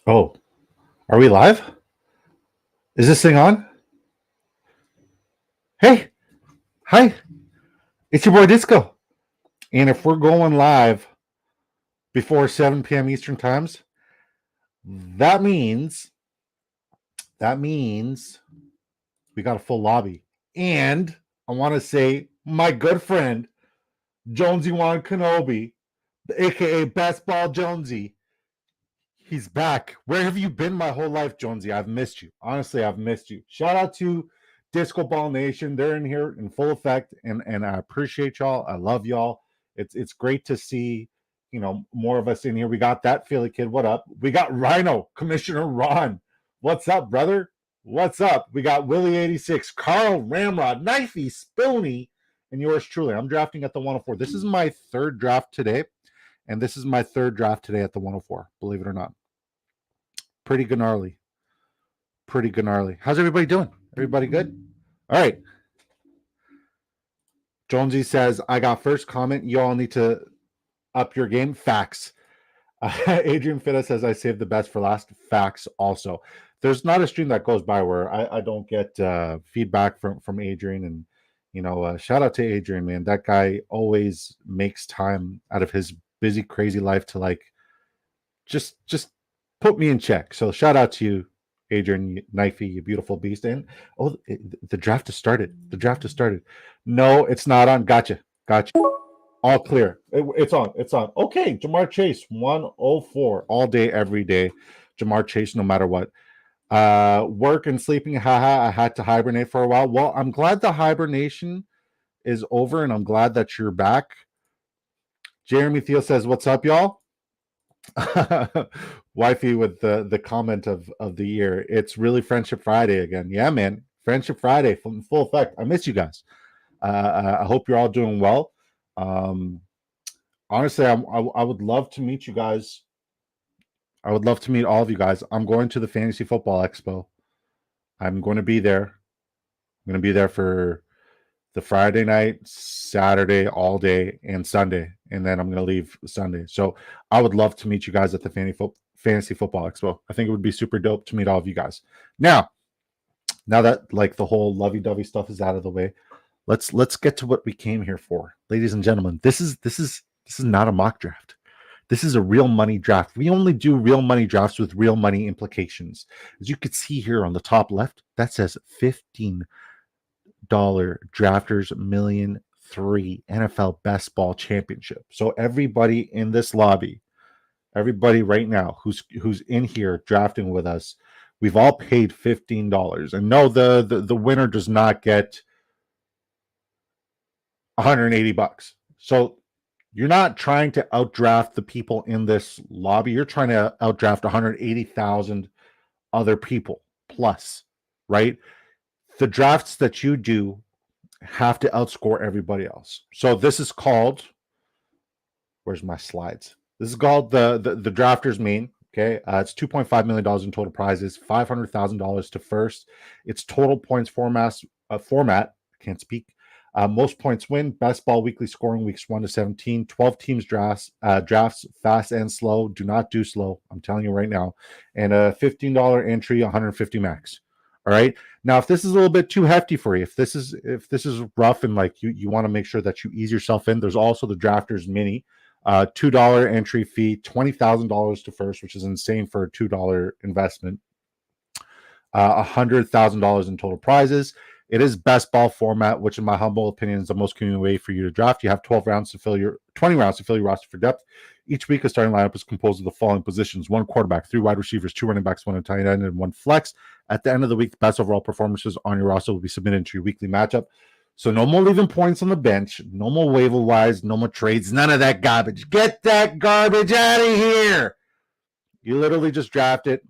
Oh, are we live? Is this thing on? Hey, hi, it's your boy Disco. And if we're going live before 7 p.m. Eastern times, that means that means we got a full lobby. And I want to say my good friend Jonesy Wan Kenobi, aka Best Ball Jonesy, he's back. Where have you been my whole life, Jonesy? I've missed you. Honestly, I've missed you. Shout out to Disco Ball Nation. They're in here in full effect, and I appreciate y'all. I love y'all. It's great to see more of us in here. We got that Philly kid. What up? We got Rhino Commissioner Ron. What's up, brother? What's up? We got Willie 86, Carl Ramrod, Knifey, Spoony, and yours truly. I'm drafting at the 104. This is my third draft today, and this is my third draft today at the 104. Believe it or not. Pretty gnarly. Pretty gnarly. How's everybody doing? Everybody good? All right. Jonesy says, I got first comment. You all need to up your game. Facts. Adrian Fitta says, I saved the best for last. Facts also. There's not a stream that goes by where I don't get feedback from Adrian. And, shout out to Adrian, man. That guy always makes time out of his busy, crazy life to just put me in check. So shout out to you, Adrian Knifey, you beautiful beast. And the draft has started. The draft has started. No, it's not on. Gotcha. All clear. It's on. It's on. Okay, Jamar Chase, 104 all day, every day. Jamar Chase, no matter what. Work and sleeping. Haha. I had to hibernate for a while. Well, I'm glad the hibernation is over, and I'm glad that you're back. Jeremy Thiel says, "What's up, y'all?" Wifey with the comment of the year. It's really Friendship Friday again. Yeah, man. Friendship Friday full effect. I miss you guys. I hope you're all doing well. Um, honestly, I would love to meet you guys. I would love to meet all of you guys. I'm going to the Fantasy Football Expo. I'm going to be there. I'm going to be there for the Friday night, Saturday, all day, and Sunday. And then I'm going to leave Sunday. So I would love to meet you guys at the Fantasy Football Expo. I think it would be super dope to meet all of you guys. Now that like the whole lovey-dovey stuff is out of the way, let's get to what we came here for. Ladies and gentlemen, this is not a mock draft. This is a real money draft. We only do real money drafts with real money implications. As you can see here on the top left, that says $15 Drafters Million 3 NFL Best Ball Championship. So everybody in this lobby, everybody right now who's in here drafting with us, we've all paid $15. And no, the winner does not get $180. So you're not trying to outdraft the people in this lobby. You're trying to outdraft 180,000 other people plus, right? The drafts that you do have to outscore everybody else. So this is called, where's my slides? This is called the drafters mean. Okay, it's $2.5 million in total prizes, $500,000 to first. It's total points format. Can't speak. Most points win. Best ball weekly scoring weeks 1 to 17. 12 teams drafts fast and slow. Do not do slow. I'm telling you right now. And a $15 entry, 150 max. All right. Now, if this is a little bit too hefty for you, if this is rough and like you want to make sure that you ease yourself in, there's also the drafters mini. $2 entry fee, $20,000 to first, which is insane for a $2 investment. $100,000 in total prizes. It is best ball format, which in my humble opinion is the most convenient way for you to draft. You have 20 rounds to fill your roster for depth. Each week, a starting lineup is composed of the following positions: 1 quarterback, 3 wide receivers, 2 running backs, 1 tight end, and 1 flex. At the end of the week, the best overall performances on your roster will be submitted to your weekly matchup. So no more leaving points on the bench, no more waiver wise, no more trades, none of that garbage. Get that garbage out of here. You literally just draft it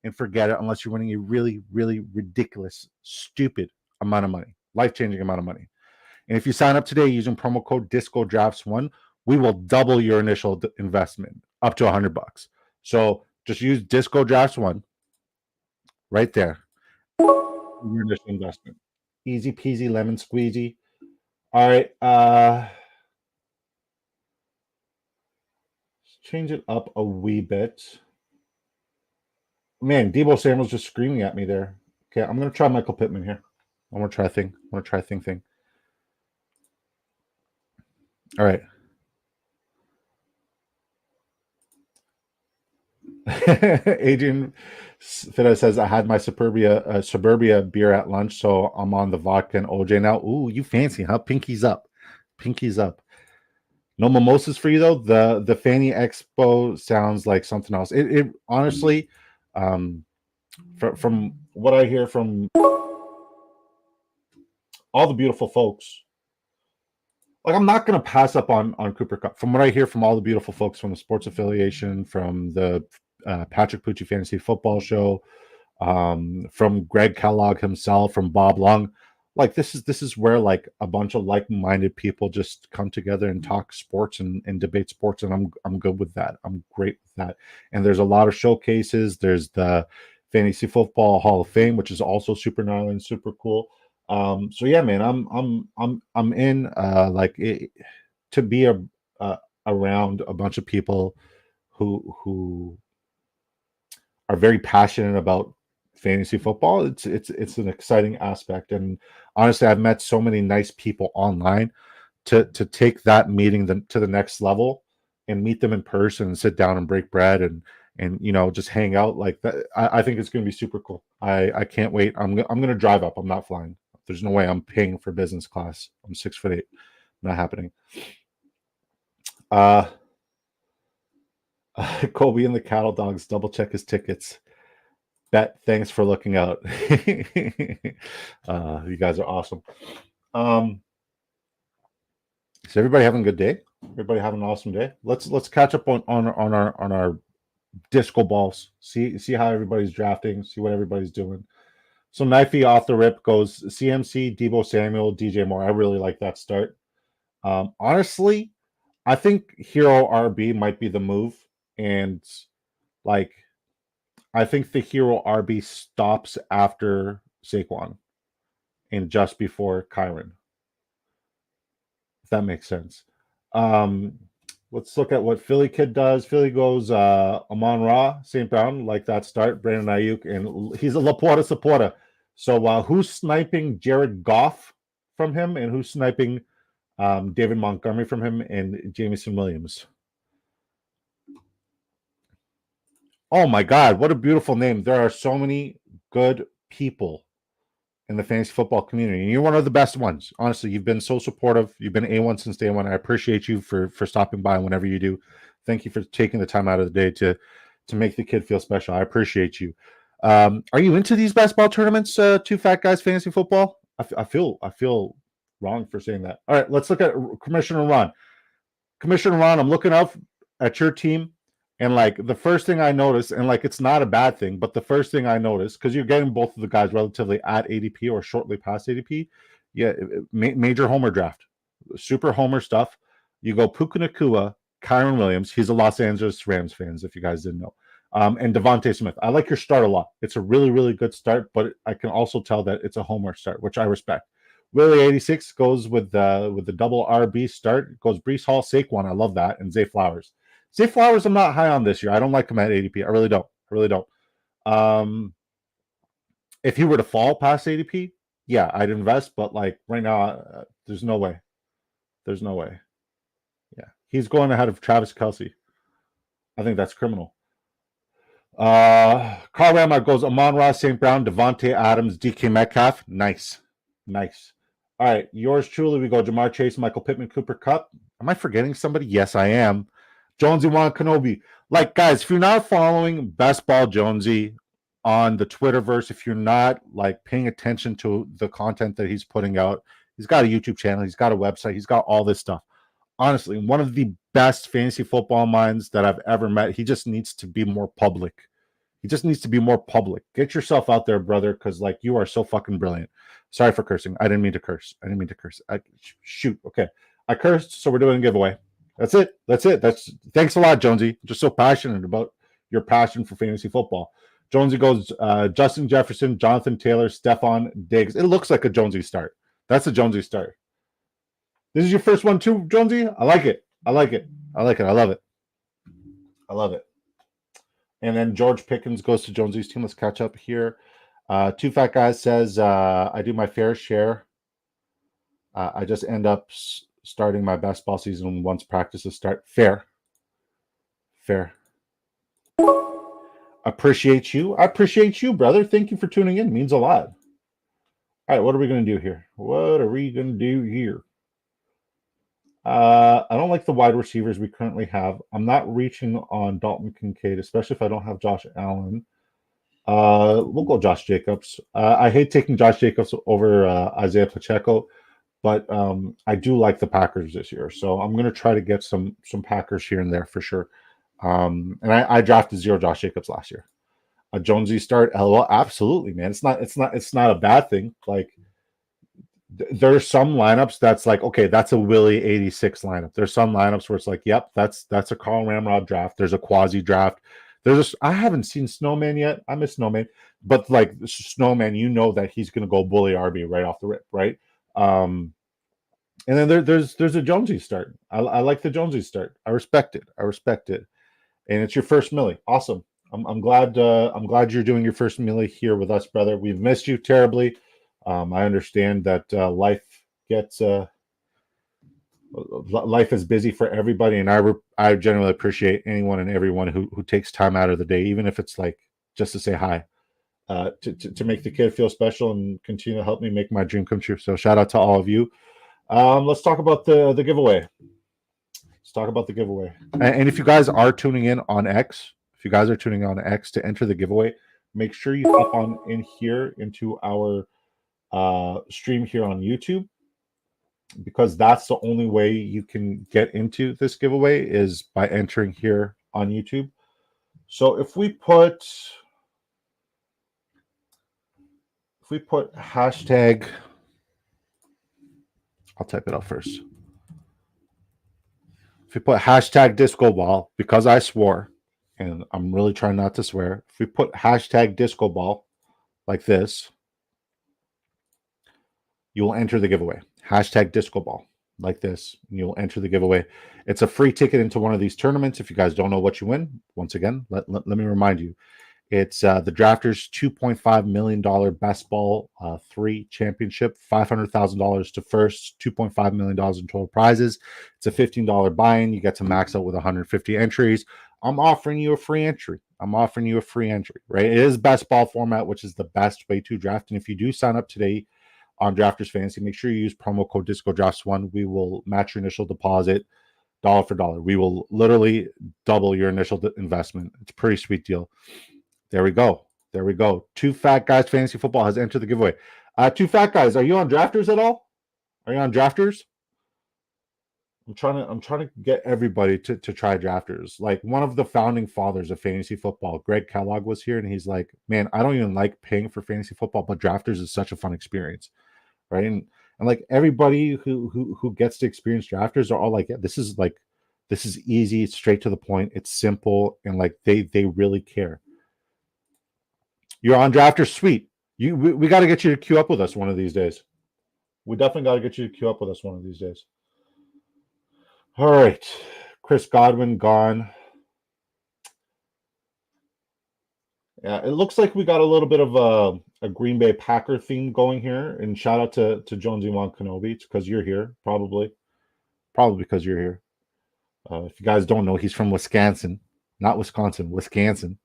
and forget it unless you're winning a really, really ridiculous, stupid amount of money, life-changing amount of money. And if you sign up today using promo code DiscoDrafts1, we will double your initial investment up to $100. So just use DiscoDrafts1 right there. Your initial investment. Easy peasy lemon squeezy. All right. Change it up a wee bit. Man, Debo Samuel's just screaming at me there. Okay, I'm gonna try Michael Pittman here. I want to try a thing. I want to try a thing. All right. Adrian Fidesz says, I had my Suburbia beer at lunch, so I'm on the vodka and OJ now. Ooh, you fancy, huh? Pinkies up. Pinkies up. No mimosas for you though. The Fanny Expo sounds like something else. It honestly, from what I hear from all the beautiful folks, like I'm not gonna pass up on Cooper Cup. From what I hear from all the beautiful folks from the sports affiliation, from the Patrick Pucci Fantasy Football Show, from Greg Kellogg himself, from Bob Lung. Like this is where like a bunch of like-minded people just come together and talk sports and debate sports, and I'm good with that. I'm great with that. And there's a lot of showcases. There's the Fantasy Football Hall of Fame, which is also super gnarly and super cool. So yeah, man, I'm in to be around a bunch of people who are very passionate about fantasy football. It's an exciting aspect, and honestly, I've met so many nice people online to take that meeting to the next level and meet them in person and sit down and break bread and just hang out like that. I think it's going to be super cool. I can't wait. I'm going to drive up. I'm not flying. There's no way I'm paying for business class. I'm 6'8". Not happening. Kobe and the Cattle Dogs, double check his tickets. Bet, thanks for looking out. You guys are awesome. Is everybody having a good day? Everybody having an awesome day? Let's catch up on our disco balls. See how everybody's drafting. See what everybody's doing. So Knifey off the rip goes CMC, Debo Samuel, DJ Moore. I really like that start. Honestly, I think Hero RB might be the move, and like I think the Hero RB stops after Saquon and just before Kyron. If that makes sense. Let's look at what Philly Kid does. Philly goes Amon-Ra, St. Brown, like that start. Brandon Ayuk, and he's a Laporta supporter. So who's sniping Jared Goff from him, and who's sniping David Montgomery from him, and Jameson Williams? Oh my God, what a beautiful name. There are so many good people in the fantasy football community. And you're one of the best ones. Honestly, you've been so supportive. You've been A1 since day one. I appreciate you for stopping by whenever you do. Thank you for taking the time out of the day to make the kid feel special. I appreciate you. Are you into these basketball tournaments, Two Fat Guys Fantasy Football? I feel wrong for saying that. All right, let's look at Commissioner Ron. Commissioner Ron, I'm looking out at your team. And like the first thing I noticed, and like it's not a bad thing, but the first thing I noticed, because you're getting both of the guys relatively at ADP or shortly past ADP, yeah, major homer draft, super homer stuff. You go Puka Nacua, Kyron Williams. He's a Los Angeles Rams fans, if you guys didn't know, and Devontae Smith. I like your start a lot. It's a really, really good start, but I can also tell that it's a homer start, which I respect. Willie 86 goes with the double RB start. It goes Breece Hall, Saquon. I love that, and Zay Flowers. Zay Flowers, I'm not high on this year. I don't like him at ADP. I really don't. I really don't. If he were to fall past ADP, yeah, I'd invest. But like right now, there's no way. There's no way. Yeah, he's going ahead of Travis Kelce. I think that's criminal. Carl Ramar goes Amon-Ra, St. Brown, Devontae Adams, DK Metcalf. Nice. Nice. All right, yours truly. We go Jamar Chase, Michael Pittman, Cooper Kupp. Am I forgetting somebody? Yes, I am. Jonesy Juan Kenobi. Like, guys, if you're not following Best Ball Jonesy on the Twitterverse, if you're not like paying attention to the content that he's putting out, he's got a YouTube channel, he's got a website, he's got all this stuff. Honestly, one of the best fantasy football minds that I've ever met. He just needs to be more public. He just needs to be more public. Get yourself out there, brother, because like you are so fucking brilliant. Sorry for cursing. I didn't mean to curse. Shoot. Okay. I cursed, so we're doing a giveaway. That's it. Thanks a lot, Jonesy. I'm just so passionate about your passion for fantasy football. Jonesy goes Justin Jefferson, Jonathan Taylor, Stephon Diggs. It looks like a Jonesy start. That's a Jonesy start. This is your first one too, Jonesy? I like it. I love it. And then George Pickens goes to Jonesy's team. Let's catch up here. Two Fat Guys says, I do my fair share. I just end up starting my best ball season once practices start. Fair. Appreciate you. I appreciate you, brother. Thank you for tuning in. It means a lot. All right, what are we going to do here? I don't like the wide receivers we currently have. I'm not reaching on Dalton Kincaid, especially if I don't have Josh Allen. We'll go Josh Jacobs. I hate taking Josh Jacobs over Isaiah Pacheco, but I do like the Packers this year, so I'm going to try to get some Packers here and there for sure. And I drafted 0 Josh Jacobs last year. A Jonesy start, LOL, absolutely, man. It's not a bad thing. Like there's some lineups that's like, okay, that's a Willie 86 lineup. There's some lineups where it's like, yep, that's a Carl Ramrod draft. There's a quasi draft. I haven't seen Snowman yet. I miss Snowman, but like Snowman, you know that he's going to go bully RB right off the rip, right? And then there's a Jonesy start. I like the Jonesy start. I respect it. And it's your first Millie. Awesome. I'm glad you're doing your first Millie here with us, brother. We've missed you terribly. I understand that life is busy for everybody, and I generally appreciate anyone and everyone who takes time out of the day, even if it's like just to say hi, to make the kid feel special and continue to help me make my dream come true. So shout out to all of you. Let's talk about the giveaway. And if you guys are tuning in on X, to enter the giveaway, make sure you hop on in here into our stream here on YouTube, because that's the only way you can get into this giveaway is by entering here on YouTube. So if we put hashtag, I'll type it out first. If we put hashtag disco ball, because I swore, and I'm really trying not to swear, if we put hashtag disco ball like this, you will enter the giveaway. Hashtag disco ball like this, and you'll enter the giveaway. It's a free ticket into one of these tournaments. If you guys don't know what you win, once again, let me remind you. It's the Drafters $2.5 million Best Ball 3 Championship, $500,000 to first, $2.5 million in total prizes. It's a $15 buy-in. You get to max out with 150 entries. I'm offering you a free entry. Right? It is best ball format, which is the best way to draft. And if you do sign up today on Drafters Fantasy, make sure you use promo code DiscoDrafts1. We will match your initial deposit dollar for dollar. We will literally double your initial investment. It's a pretty sweet deal. There we go. Two Fat Guys Fantasy Football has entered the giveaway. Two Fat Guys, are you on Drafters at all? Are you on Drafters? I'm trying to get everybody to try Drafters. Like one of the founding fathers of fantasy football, Greg Kellogg, was here, and he's like, "Man, I don't even like paying for fantasy football, but Drafters is such a fun experience, right?" And like everybody who gets to experience Drafters are all like, "Yeah, this is easy, it's straight to the point, it's simple, and like they really care." You're on Drafters, sweet. We got to get you to queue up with us one of these days. We definitely got to get you to queue up with us one of these days. All right, Chris Godwin gone. Yeah, it looks like we got a little bit of a Green Bay Packer theme going here. And shout out to Jonesy Kenobi. It's because you're here, probably because you're here. If you guys don't know, he's from Wisconsin, not Wisconsin, Wisconsin.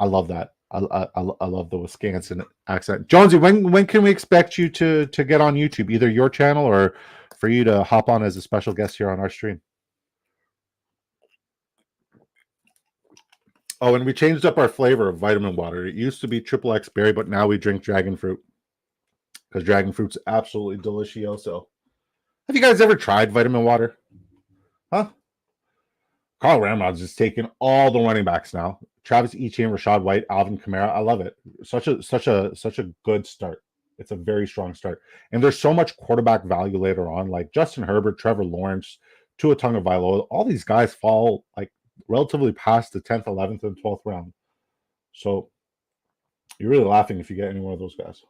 I love that. I love the Wisconsin accent. Jonesy, when can we expect you to get on YouTube? Either your channel or for you to hop on as a special guest here on our stream. Oh, and we changed up our flavor of vitamin water. It used to be triple X berry, but now we drink dragon fruit because dragon fruit's absolutely delicioso. Have you guys ever tried vitamin water? Huh? Carl Ramrod's just taking all the running backs now. Travis Etienne, Rashad White, Alvin Kamara. I love it. Such a good start. It's a very strong start. And there's so much quarterback value later on, like Justin Herbert, Trevor Lawrence, Tua Tagovailoa. All these guys fall like relatively past the 10th, 11th, and 12th round. So you're really laughing if you get any one of those guys.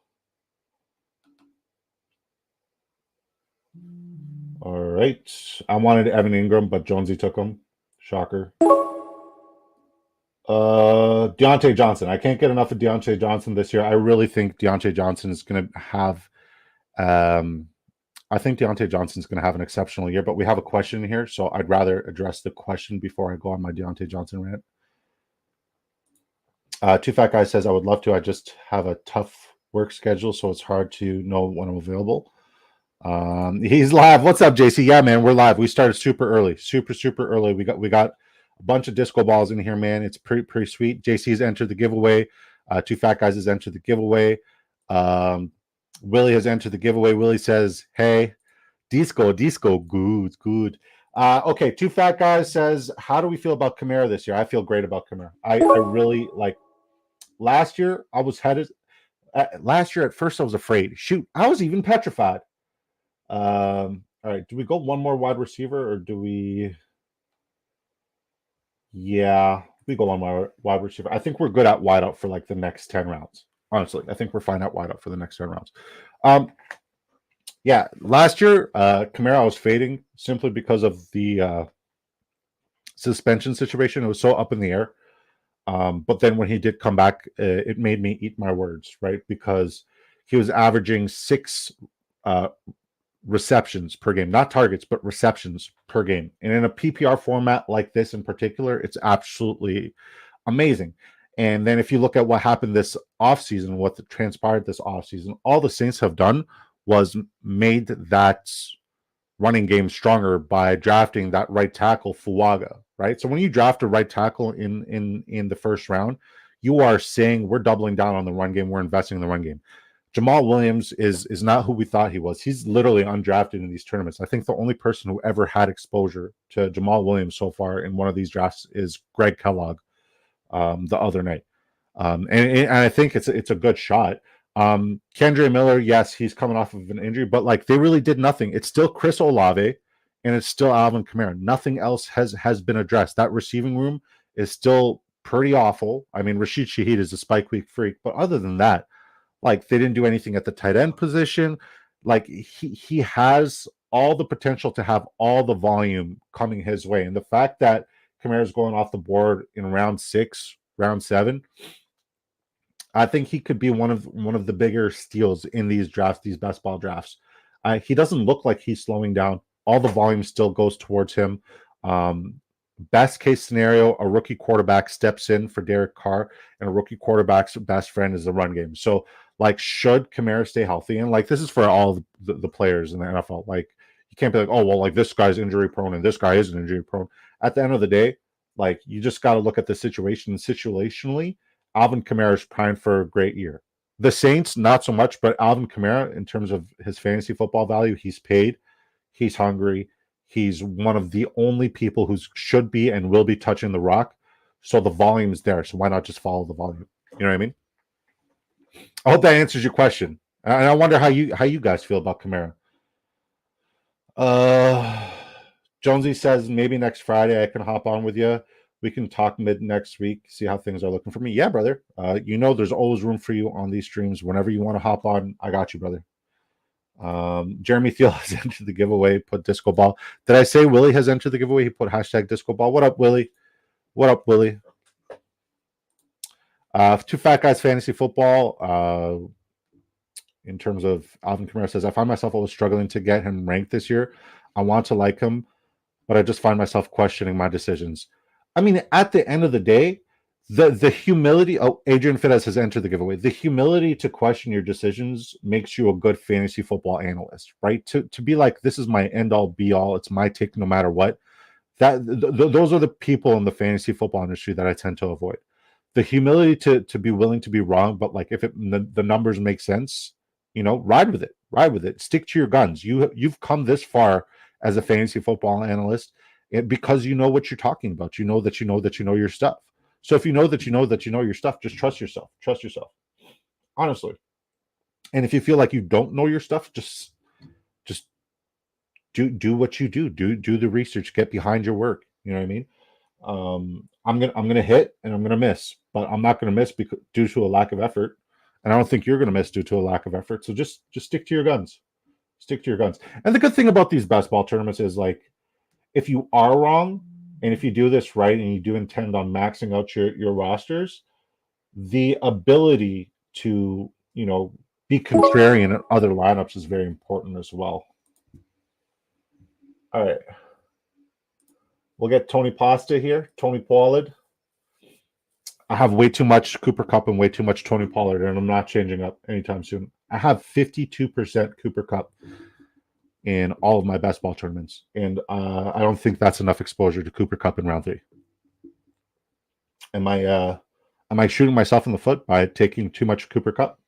All right. I wanted Evan Ingram, but Jonesy took him. Shocker. Deontay Johnson. I can't get enough of Deontay Johnson this year. I really think Deontay Johnson is going to have. Um, I think Deontay Johnson's going to have an exceptional year. But we have a question here, so I'd rather address the question before I go on my Deontay Johnson rant. Two Fat Guy says, I would love to. I just have a tough work schedule, so it's hard to know when I'm available. He's live. What's up, JC? Yeah, man, we're live. We started super early, super early. We got a bunch of disco balls in here, man. It's pretty sweet. JC's entered the giveaway. Two Fat Guys has entered the giveaway. Willie has entered the giveaway. Willie says, hey, disco, good. Okay, Two Fat Guys says, how do we feel about Kamara this year? I feel great about Kamara. I really like. Last year, I was headed. Last year, at first, I was afraid. Shoot, I was even petrified. All right, do we go one more wide receiver, or do we? Yeah, we go one more wide receiver. I think we're good at wideout for like the next 10 rounds. Honestly, I think we're fine at wideout for the next 10 rounds. Yeah, last year, Kamara was fading simply because of the suspension situation. It was so up in the air. But then when he did come back, it made me eat my words, right? Because he was averaging 6 receptions per game, not targets, but receptions per game. And in a PPR format like this in particular, it's absolutely amazing. And then if you look at what happened this offseason, what transpired this offseason, all the Saints have done was made that running game stronger by drafting that right tackle Fuaga, right? So when you draft a right tackle in the first round, you are saying we're doubling down on the run game, we're investing in the run game. Jamal Williams is not who we thought he was. He's literally undrafted in these tournaments. I think the only person who ever had exposure to Jamal Williams so far in one of these drafts is Greg Kellogg the other night. And I think it's a good shot. Kendre Miller, yes, he's coming off of an injury, but like they really did nothing. It's still Chris Olave and it's still Alvin Kamara. Nothing else has been addressed. That receiving room is still pretty awful. I mean, Rashid Shaheed is a spike week freak, but other than that, like they didn't do anything at the tight end position. Like he has all the potential to have all the volume coming his way. And the fact that Kamara's going off the board in round 6, round 7, I think he could be one of the bigger steals in these drafts, these best ball drafts. He doesn't look like he's slowing down. All the volume still goes towards him. Best case scenario, a rookie quarterback steps in for Derek Carr, and a rookie quarterback's best friend is the run game. So, like, should Kamara stay healthy? And like, this is for all the players in the NFL. Like, you can't be like, oh well, like this guy's injury prone and this guy isn't injury prone. At the end of the day, like you just got to look at the situation situationally. Alvin Kamara is primed for a great year. The Saints, not so much, but Alvin Kamara, in terms of his fantasy football value, he's paid, he's hungry, he's one of the only people who should be and will be touching the rock. So the volume is there. So why not just follow the volume? You know what I mean? I hope that answers your question. And I wonder how you guys feel about Kamara. Jonesy says maybe next Friday I can hop on with you. We can talk mid next week, see how things are looking for me. Yeah, brother. There's always room for you on these streams. Whenever you want to hop on, I got you, brother. Jeremy Thiel has entered the giveaway, put disco ball. Did I say Willie has entered the giveaway? He put hashtag disco ball. What up, Willie? What up, Willie? Two Fat Guys Fantasy Football. In terms of Alvin Kamara says, I find myself always struggling to get him ranked this year. I want to like him, but I just find myself questioning my decisions. I mean, at the end of the day, the humility. Oh, Adrian Fidesz has entered the giveaway. The humility to question your decisions makes you a good fantasy football analyst, right? To be like, this is my end all be all. It's my take no matter what. Those are the people in the fantasy football industry that I tend to avoid. The humility to be willing to be wrong, but like if the numbers make sense, ride with it. Ride with it. Stick to your guns. You've come this far as a fantasy football analyst because you know what you're talking about. You know that you know your stuff. So if you know that you know your stuff, just trust yourself. Trust yourself. Honestly. And if you feel like you don't know your stuff, just do what you do. Do the research. Get behind your work. You know what I mean? I'm gonna hit and I'm gonna miss, but I'm not gonna miss due to a lack of effort. And I don't think you're gonna miss due to a lack of effort. So just stick to your guns. Stick to your guns. And the good thing about these best ball tournaments is like if you are wrong, And if you do this right and you do intend on maxing out your rosters, the ability to, be contrarian in other lineups is very important as well. All right. We'll get Tony Pasta here, Tony Pollard. I have way too much Cooper Kupp and way too much Tony Pollard, and I'm not changing up anytime soon. I have 52% Cooper Kupp in all of my best ball tournaments, and I don't think that's enough exposure to Cooper Kupp in round 3. Am I shooting myself in the foot by taking too much Cooper Kupp?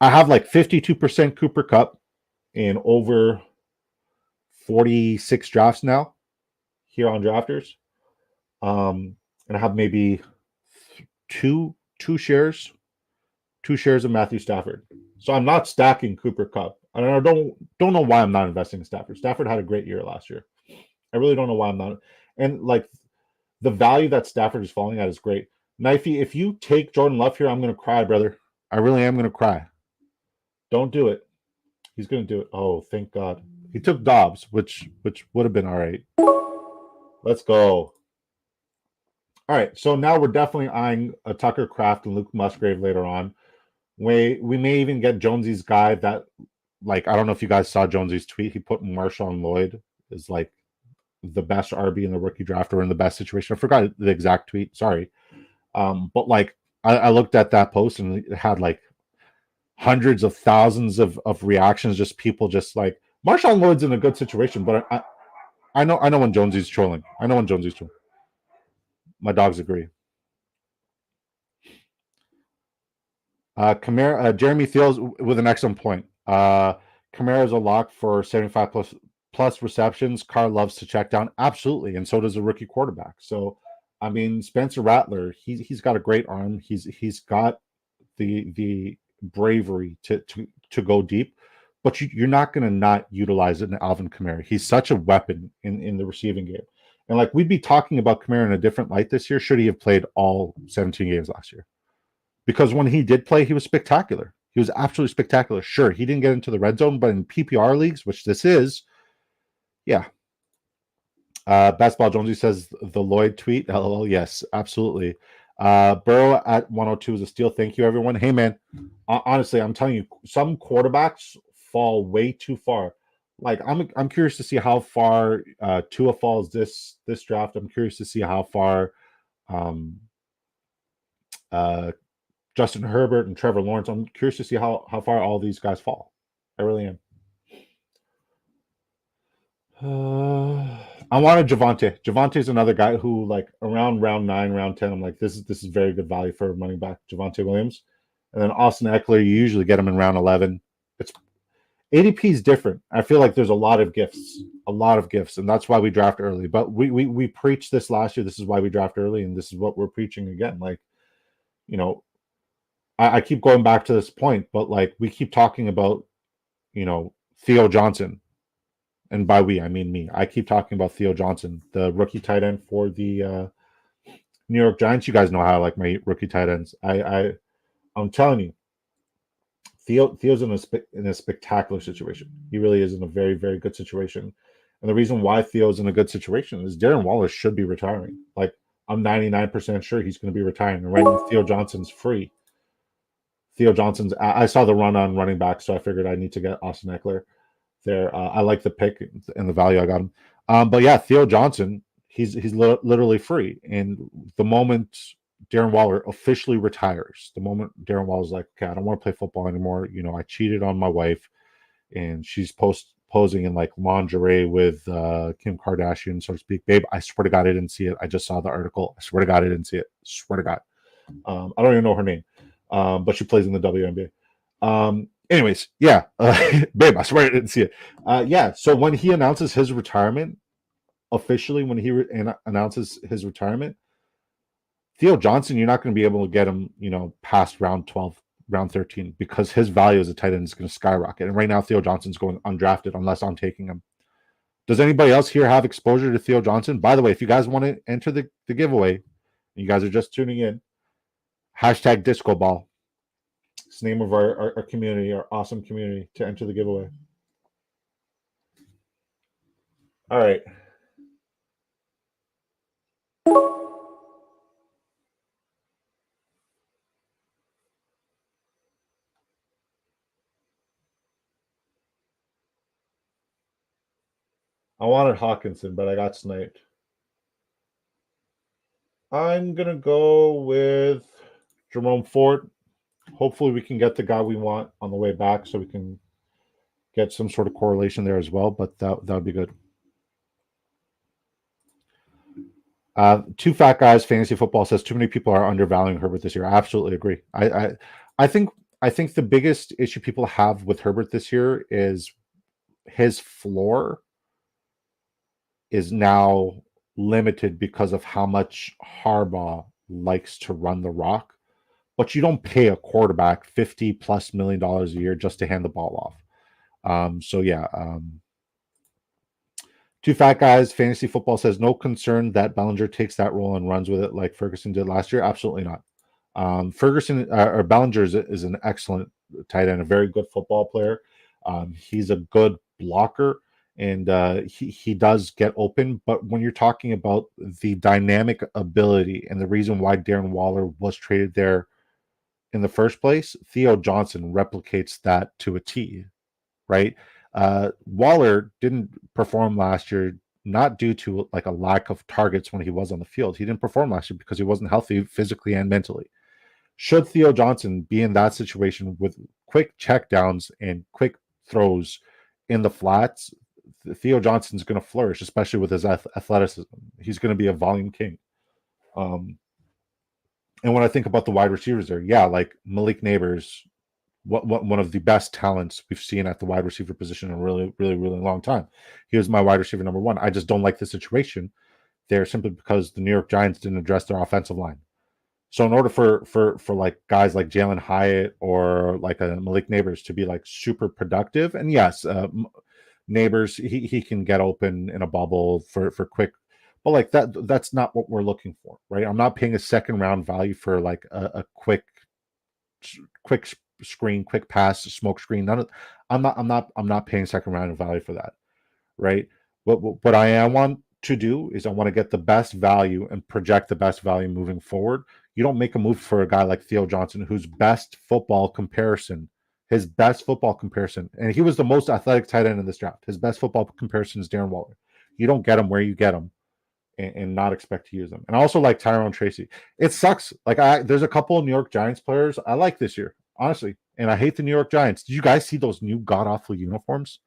I have like 52% Cooper Kupp in over 46 drafts now here on Drafters. And I have maybe two shares of Matthew Stafford. So I'm not stacking Cooper Kupp. And I don't know why I'm not investing in Stafford. Stafford had a great year last year. I really don't know why I'm not. And like the value that Stafford is falling at is great. Knifey, if you take Jordan Love here, I'm going to cry, brother. I really am going to cry. Don't do it. He's going to do it. Oh, thank God. He took Dobbs, which would have been all right. Let's go. All right, so now we're definitely eyeing a Tucker Kraft and Luke Musgrave later on. We may even get Jonesy's guy that, like, I don't know if you guys saw Jonesy's tweet. He put Marshawn Lloyd as like the best RB in the rookie draft or in the best situation. I forgot the exact tweet. Sorry. But like I looked at that post and it had like hundreds of thousands of reactions, just people just like Marshawn Lloyd's in a good situation, but I know when Jonesy's trolling. I know when Jonesy's trolling. My dogs agree. Kamara, Jeremy Thiels with an excellent point. Kamara is a lock for 75 plus receptions. Carr loves to check down, absolutely, and so does a rookie quarterback. So, I mean, Spencer Rattler, he's got a great arm. He's got the bravery to go deep, but you're not going to not utilize it in Alvin Kamara. He's such a weapon in the receiving game. And like we'd be talking about Kamara in a different light this year, should he have played all 17 games last year? Because when he did play, he was spectacular. He was absolutely spectacular. Sure, he didn't get into the red zone, but in PPR leagues, which this is, yeah. Basketball Jonesy says the Lloyd tweet. LOL, yes, absolutely. Burrow at 102 is a steal. Thank you, everyone. Hey, man, honestly, I'm telling you, some quarterbacks fall way too far. Like, I'm curious to see how far Tua falls this draft. I'm curious to see how far Justin Herbert and Trevor Lawrence. I'm curious to see how far all these guys fall. I really am. I wanted Javonte. Javante's another guy who, like, around round 9, round 10, I'm like, this is very good value for money back. Javonte Williams. And then Austin Eckler, you usually get him in round 11. It's ADP is different. I feel like there's a lot of gifts, and that's why we draft early. But we preached this last year. This is why we draft early, and this is what we're preaching again. Like, I keep going back to this point, but like we keep talking about, Theo Johnson. And by we, I mean me. I keep talking about Theo Johnson, the rookie tight end for the New York Giants. You guys know how I like my rookie tight ends. I'm telling you, Theo's in a spectacular situation. He really is in a very, very good situation. And the reason why Theo's in a good situation is Darren Waller should be retiring. Like, I'm 99% sure he's going to be retiring. And right now, Theo Johnson's free. I saw the run on running back, so I figured I need to get Austin Eckler there. I like the pick and the value I got him. But yeah, Theo Johnson, he's literally free. And the moment Darren Waller officially retires, the moment Darren Waller's like, okay, I don't want to play football anymore. I cheated on my wife, and she's posing in like lingerie with Kim Kardashian, so to speak. Babe, I swear to God, I didn't see it. I just saw the article. I swear to God, I didn't see it. Swear to God. I don't even know her name, but she plays in the WNBA. Anyways, yeah, babe, I swear I didn't see it. Yeah, so when he announces his retirement, officially, when he announces his retirement, Theo Johnson, you're not going to be able to get him, past round 12, round 13, because his value as a tight end is going to skyrocket. And right now, Theo Johnson's going undrafted unless I'm taking him. Does anybody else here have exposure to Theo Johnson? By the way, if you guys want to enter the giveaway, you guys are just tuning in, hashtag Disco Ball. It's the name of our community, our awesome community, to enter the giveaway. All right. I wanted Hawkinson, but I got sniped. I'm gonna go with Jerome Ford. Hopefully, we can get the guy we want on the way back, so we can get some sort of correlation there as well. But that would be good. Two fat guys. Fantasy football says too many people are undervaluing Herbert this year. I absolutely agree. I think the biggest issue people have with Herbert this year is his floor is now limited because of how much Harbaugh likes to run the rock. But you don't pay a quarterback $50+ million a year just to hand the ball off. So yeah, two fat guys. Fantasy football says no concern that Bellinger takes that role and runs with it like Ferguson did last year. Absolutely not. Ferguson or Bellinger is an excellent tight end, a very good football player. He's a good blocker, and he does get open. But when you're talking about the dynamic ability and the reason why Darren Waller was traded there in the first place, Theo Johnson replicates that to a T, right? Waller didn't perform last year, not due to like a lack of targets when he was on the field. He didn't perform last year because he wasn't healthy physically and mentally. Should Theo Johnson be in that situation with quick checkdowns and quick throws in the flats, Theo Johnson's going to flourish, especially with his athleticism. He's going to be a volume king. And when I think about the wide receivers there, yeah, like Malik Neighbors, one of the best talents we've seen at the wide receiver position in a really, really, really long time. He was my wide receiver number one. I just don't like the situation there simply because the New York Giants didn't address their offensive line. So in order for like guys like Jalen Hyatt or like a Malik Neighbors to be like super productive, and yes, Neighbors he can get open in a bubble for quick, but like that's not what we're looking for, right? I'm not paying a second round value for like a quick screen, quick pass, smoke screen. I'm not paying second round value for that, right? What I want to do is I want to get the best value and project the best value moving forward. You don't make a move for a guy like Theo Johnson, whose best football comparison, and he was the most athletic tight end in this draft. His best football comparison is Darren Waller. You don't get him where you get him and not expect to use them. And I also like Tyrone Tracy. It sucks. Like there's a couple of New York Giants players I like this year, honestly. And I hate the New York Giants. Did you guys see those new god-awful uniforms?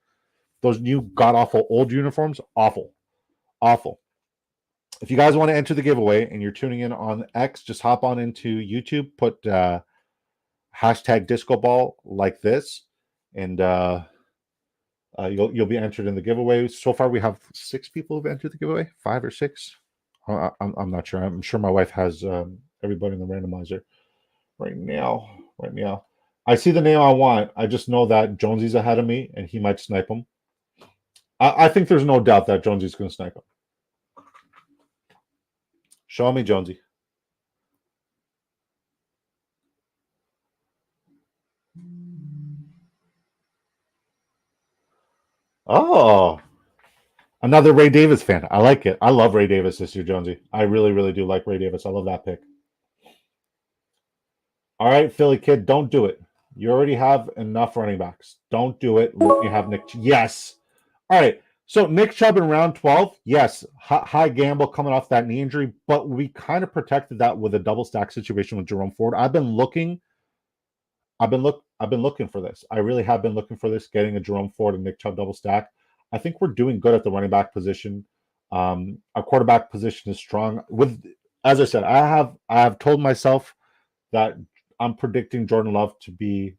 Those new god-awful old uniforms? Awful. Awful. If you guys want to enter the giveaway and you're tuning in on X, just hop on into YouTube, put hashtag disco ball like this, and you'll be entered in the giveaway. So far, we have 6 people who've entered the giveaway, 5 or 6. I'm not sure. I'm sure my wife has everybody in the randomizer right now. I see the name I want. I just know that Jonesy's ahead of me, and he might snipe him. I think there's no doubt that Jonesy's going to snipe him. Show me, Jonesy. Oh, another Ray Davis fan. I like it. I love Ray Davis this year, Jonesy. I really, really do like Ray Davis. I love that pick. All right, Philly kid, don't do it. You already have enough running backs. Don't do it. You have Nick. Yes. All right. So Nick Chubb in round 12. Yes. High gamble coming off that knee injury, but we kind of protected that with a double stack situation with Jerome Ford. I've been looking for this. I really have been looking for this, getting a Jerome Ford and Nick Chubb double stack. I think we're doing good at the running back position. Our quarterback position is strong. As I said, I have told myself that I'm predicting Jordan Love to be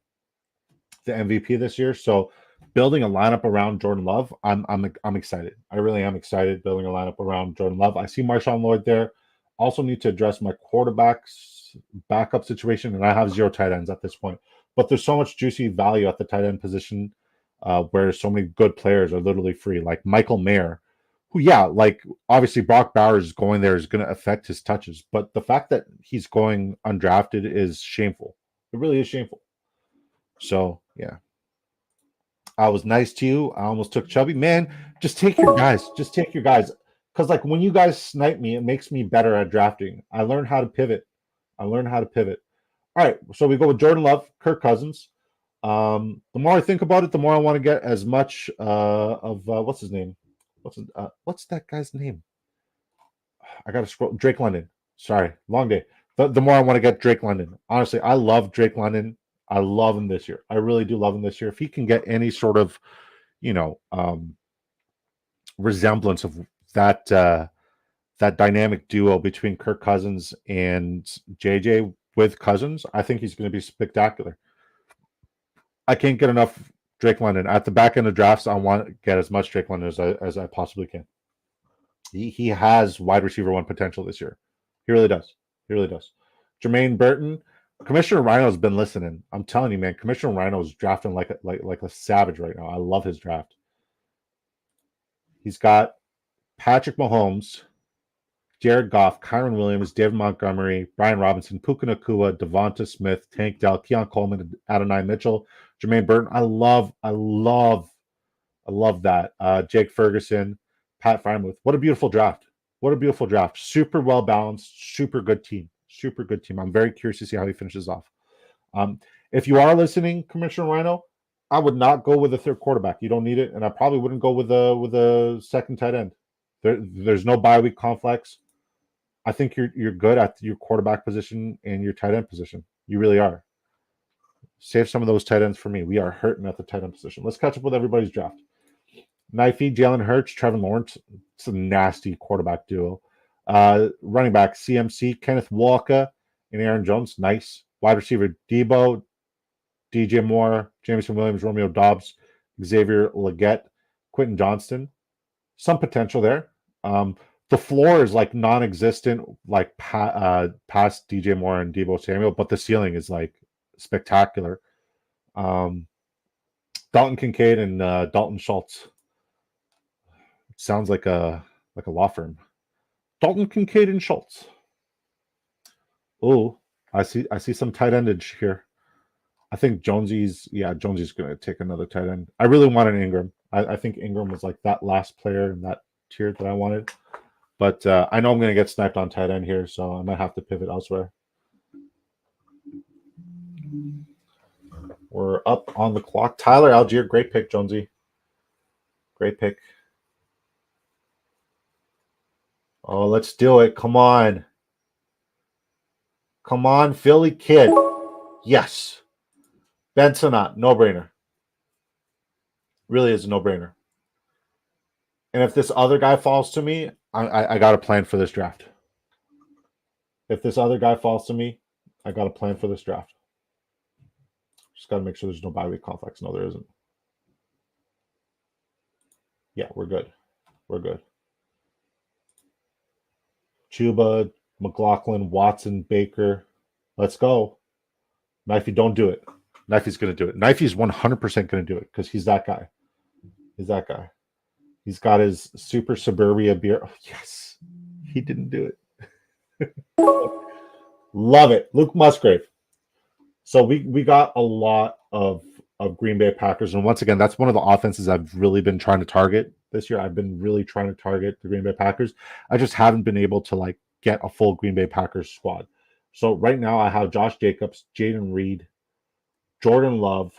the MVP this year. So building a lineup around Jordan Love, I'm excited. I really am excited building a lineup around Jordan Love. I see Marshawn Lloyd there. Also need to address my quarterback's backup situation, and I have 0 tight ends at this point. But there's so much juicy value at the tight end position where so many good players are literally free, like Michael Mayer, who, yeah, like obviously Brock Bowers going there is going to affect his touches, but the fact that he's going undrafted is shameful. It really is shameful. So, yeah. I was nice to you. I almost took Chubby. Man, just take your guys. Because, like, when you guys snipe me, it makes me better at drafting. I learned how to pivot. All right, so we go with Jordan Love, Kirk Cousins. The more I think about it, the more I want to get as much of what's his name? What's that guy's name? I gotta scroll. Drake London. Sorry, long day. The more I want to get Drake London. Honestly, I love Drake London. I love him this year. I really do love him this year. If he can get any sort of, you know, resemblance of that that dynamic duo between Kirk Cousins and JJ with Cousins, I think he's going to be spectacular. I can't get enough Drake London at the back end of drafts. I want to get as much Drake London as I possibly can. He has wide receiver one potential this year. He really does. He really does. Jermaine Burton, Commissioner Rhino's been listening. I'm telling you, man, Commissioner Rhino's drafting like a savage right now. I love his draft. He's got Patrick Mahomes, Jared Goff, Kyron Williams, David Montgomery, Brian Robinson, Puka Nacua, Devonta Smith, Tank Dell, Keon Coleman, Adonai Mitchell, Jermaine Burton. I love that. Jake Ferguson, Pat Frymouth. What a beautiful draft. What a beautiful draft. Super well balanced, super good team. Super good team. I'm very curious to see how he finishes off. If you are listening, Commissioner Rhino, I would not go with a third quarterback. You don't need it, and I probably wouldn't go with a second tight end. There's no bye week complex. I think you're good at your quarterback position and your tight end position. You really are. Save some of those tight ends for me. We are hurting at the tight end position. Let's catch up with everybody's draft. Knifey, Jalen Hurts, Trevor Lawrence. It's a nasty quarterback duo. Running back, CMC, Kenneth Walker, and Aaron Jones. Nice. Wide receiver, Debo, DJ Moore, Jameson Williams, Romeo Dobbs, Xavier Legette, Quentin Johnston. Some potential there. The floor is like non-existent, like past DJ Moore and Debo Samuel, but the ceiling is like spectacular. Dalton Kincaid and Dalton Schultz. Sounds like a law firm. Dalton Kincaid and Schultz. Oh, I see some tight endage here. I think Jonesy's going to take another tight end. I really wanted Ingram. I think Ingram was like that last player in that tier that I wanted. But I know I'm going to get sniped on tight end here, so I might have to pivot elsewhere. We're up on the clock. Tyler Algier, great pick, Jonesy. Great pick. Oh, let's do it. Come on. Come on, Philly kid. Yes. Ben Sinnott, no-brainer. Really is a no-brainer. And if this other guy falls to me, I got a plan for this draft. If this other guy falls to me, I got a plan for this draft. Just got to make sure there's no bye week complex. No, there isn't. Yeah, we're good. We're good. Chuba, McLaughlin, Watson, Baker. Let's go. Knifey, don't do it. Knifey's going to do it. Knifey's 100% going to do it because he's that guy. He's that guy. He's got his super suburbia beer. Oh, yes. He didn't do it. Love it. Luke Musgrave. So we got a lot of Green Bay Packers. And once again, that's one of the offenses I've really been trying to target this year. I've been really trying to target the Green Bay Packers. I just haven't been able to like get a full Green Bay Packers squad. So right now I have Josh Jacobs, Jaden Reed, Jordan Love,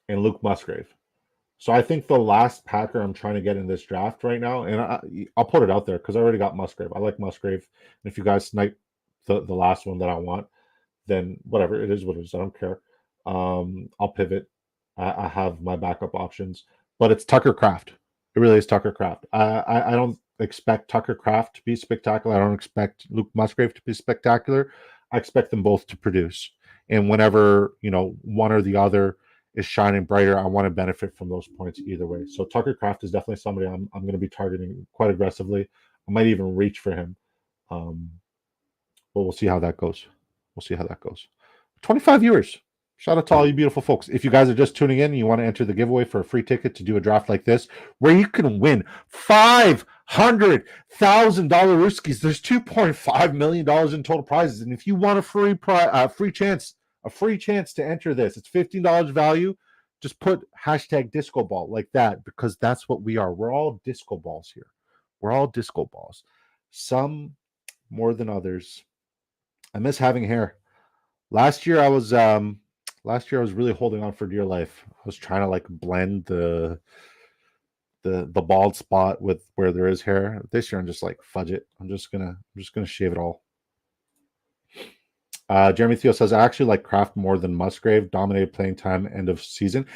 and Luke Musgrave. So I think the last Packer I'm trying to get in this draft right now, and I'll put it out there because I already got Musgrave. I like Musgrave. And if you guys snipe the last one that I want, then whatever, it is what it is. I don't care. I'll pivot. I have my backup options, but it's Tucker Kraft. It really is Tucker Kraft. I don't expect Tucker Kraft to be spectacular. I don't expect Luke Musgrave to be spectacular. I expect them both to produce. And whenever, one or the other is shining brighter, I want to benefit from those points either way. So Tucker Kraft is definitely somebody I'm going to be targeting quite aggressively. I might even reach for him. But we'll see how that goes. 25 viewers. Shout out to all you beautiful folks. If you guys are just tuning in and you want to enter the giveaway for a free ticket to do a draft like this, where you can win $500,000 Rooskies, there's $2.5 million in total prizes. And if you want a free chance to enter this, it's $15 value. Just put hashtag disco ball like that, because that's what we are. We're all disco balls here. We're all disco balls. Some more than others. I miss having hair. Last year I was Last year I was really holding on for dear life. I was trying to like blend the bald spot with where there is hair. This year I'm just like fudge it. I'm just gonna shave it all. Jeremy Theo says I actually like Kraft more than Musgrave. Dominated playing time end of season.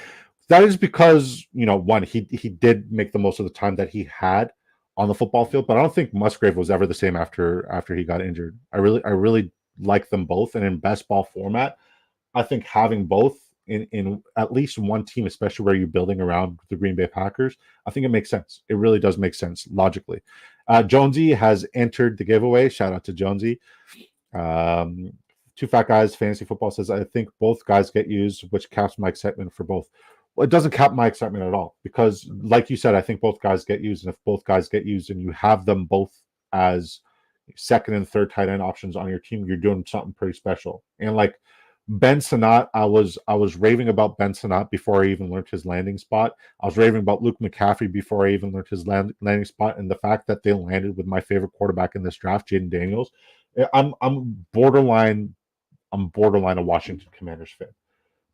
That is because one, he did make the most of the time that he had on the football field, but I don't think Musgrave was ever the same after he got injured. I really like them both, and in best ball format, I think having both in at least one team, especially where you're building around the Green Bay Packers, I think it makes sense. It really does make sense logically. Jonesy has entered the giveaway. Shout out to Jonesy. Um, Two Fat Guys Fantasy Football says, I think both guys get used, which caps my excitement for both. Well, it doesn't cap my excitement at all because, like you said, I think both guys get used. And if both guys get used and you have them both as second and third tight end options on your team, you're doing something pretty special. And like Ben Sinnott, I was raving about Ben Sinnott before I even learned his landing spot. I was raving about Luke McCaffrey before I even learned his landing spot. And the fact that they landed with my favorite quarterback in this draft, Jaden Daniels, I'm borderline a Washington Commanders fan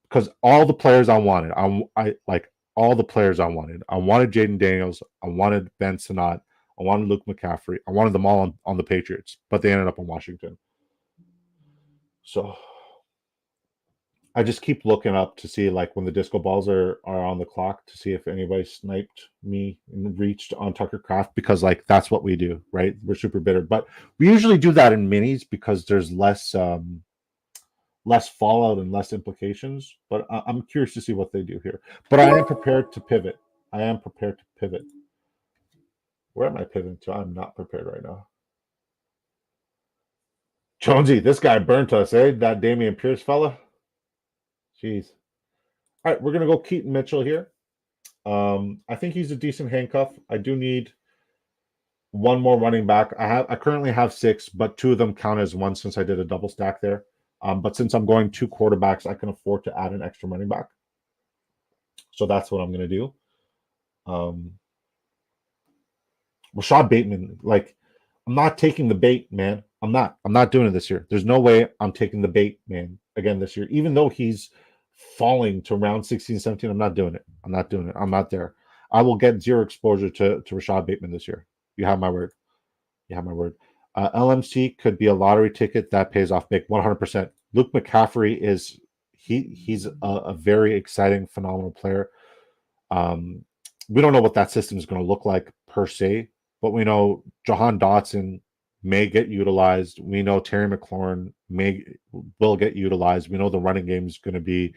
because all the players I wanted, I like all the players I wanted. I wanted Jaden Daniels, I wanted Ben Sinnott, I wanted Luke McCaffrey, I wanted them all on the Patriots, but they ended up in Washington. So I just keep looking up to see like when the disco balls are on the clock to see if anybody sniped me and reached on Tucker Kraft because like that's what we do, right? We're super bitter, but we usually do that in minis because there's less fallout and less implications. But I'm curious to see what they do here. But I am prepared to pivot. I am prepared to pivot. Where am I pivoting to? I'm not prepared right now. Jonesy, this guy burnt us, eh? That Damian Pierce fella. Jeez. All right, we're gonna go Keaton Mitchell here. I think he's a decent handcuff. I do need one more running back. I currently have six, but two of them count as one since I did a double stack there. But since I'm going two quarterbacks, I can afford to add an extra running back. So that's what I'm going to do. Rashad Bateman, like, I'm not taking the bait, man. I'm not. I'm not doing it this year. There's no way I'm taking the bait, man, again this year. Even though he's falling to round 16, 17, I'm not doing it. I'm not doing it. I'm not there. I will get zero exposure to Rashad Bateman this year. You have my word. You have my word. LMC could be a lottery ticket that pays off big, 100%. Luke McCaffrey is he's a very exciting, phenomenal player. We don't know what that system is going to look like per se, but we know Jahan Dotson may get utilized. We know Terry McLaurin will get utilized. We know the running game is going to be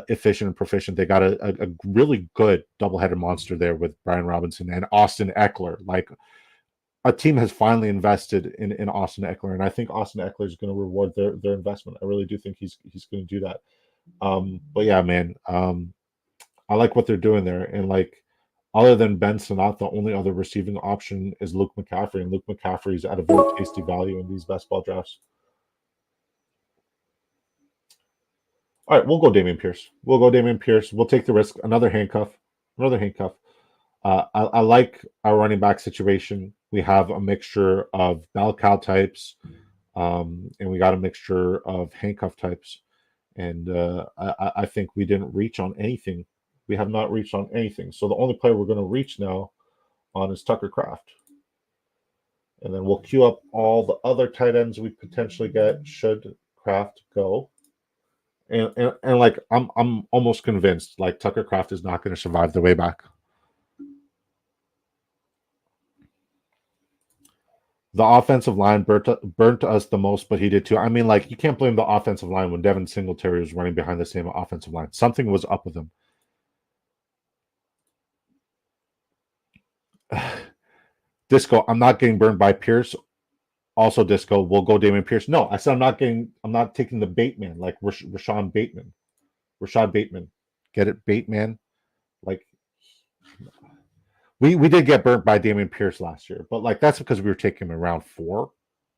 efficient and proficient. They got a really good double-headed monster there with Brian Robinson and Austin Eckler. Like, a team has finally invested in Austin Eckler, and I think Austin Eckler is going to reward their investment. I really do think he's going to do that. But yeah, man, I like what they're doing there, and like other than Ben Sinnott, the only other receiving option is Luke McCaffrey, and Luke McCaffrey is at a very tasty value in these best ball drafts. All right, we'll go Damian Pierce. We'll take the risk. Another handcuff. Another handcuff. I like our running back situation. We have a mixture of bell cow types, and we got a mixture of handcuff types. And I think we didn't reach on anything. We have not reached on anything. So the only player we're going to reach now on is Tucker Kraft. And then we'll queue up all the other tight ends we potentially get should Kraft go. And like I'm almost convinced like Tucker Kraft is not going to survive the way back. The offensive line burnt us the most, but he did too. I mean, like, you can't blame the offensive line when Devin Singletary was running behind the same offensive line. Something was up with him. Disco, I'm not getting burned by Pierce. Also, Disco, we'll go Damian Pierce. No, I said I'm not taking the bait man like Rashad Bateman. Rashad Bateman. Get it? Bateman? Like, we did get burnt by Damian Pierce last year, but like that's because we were taking him around 4,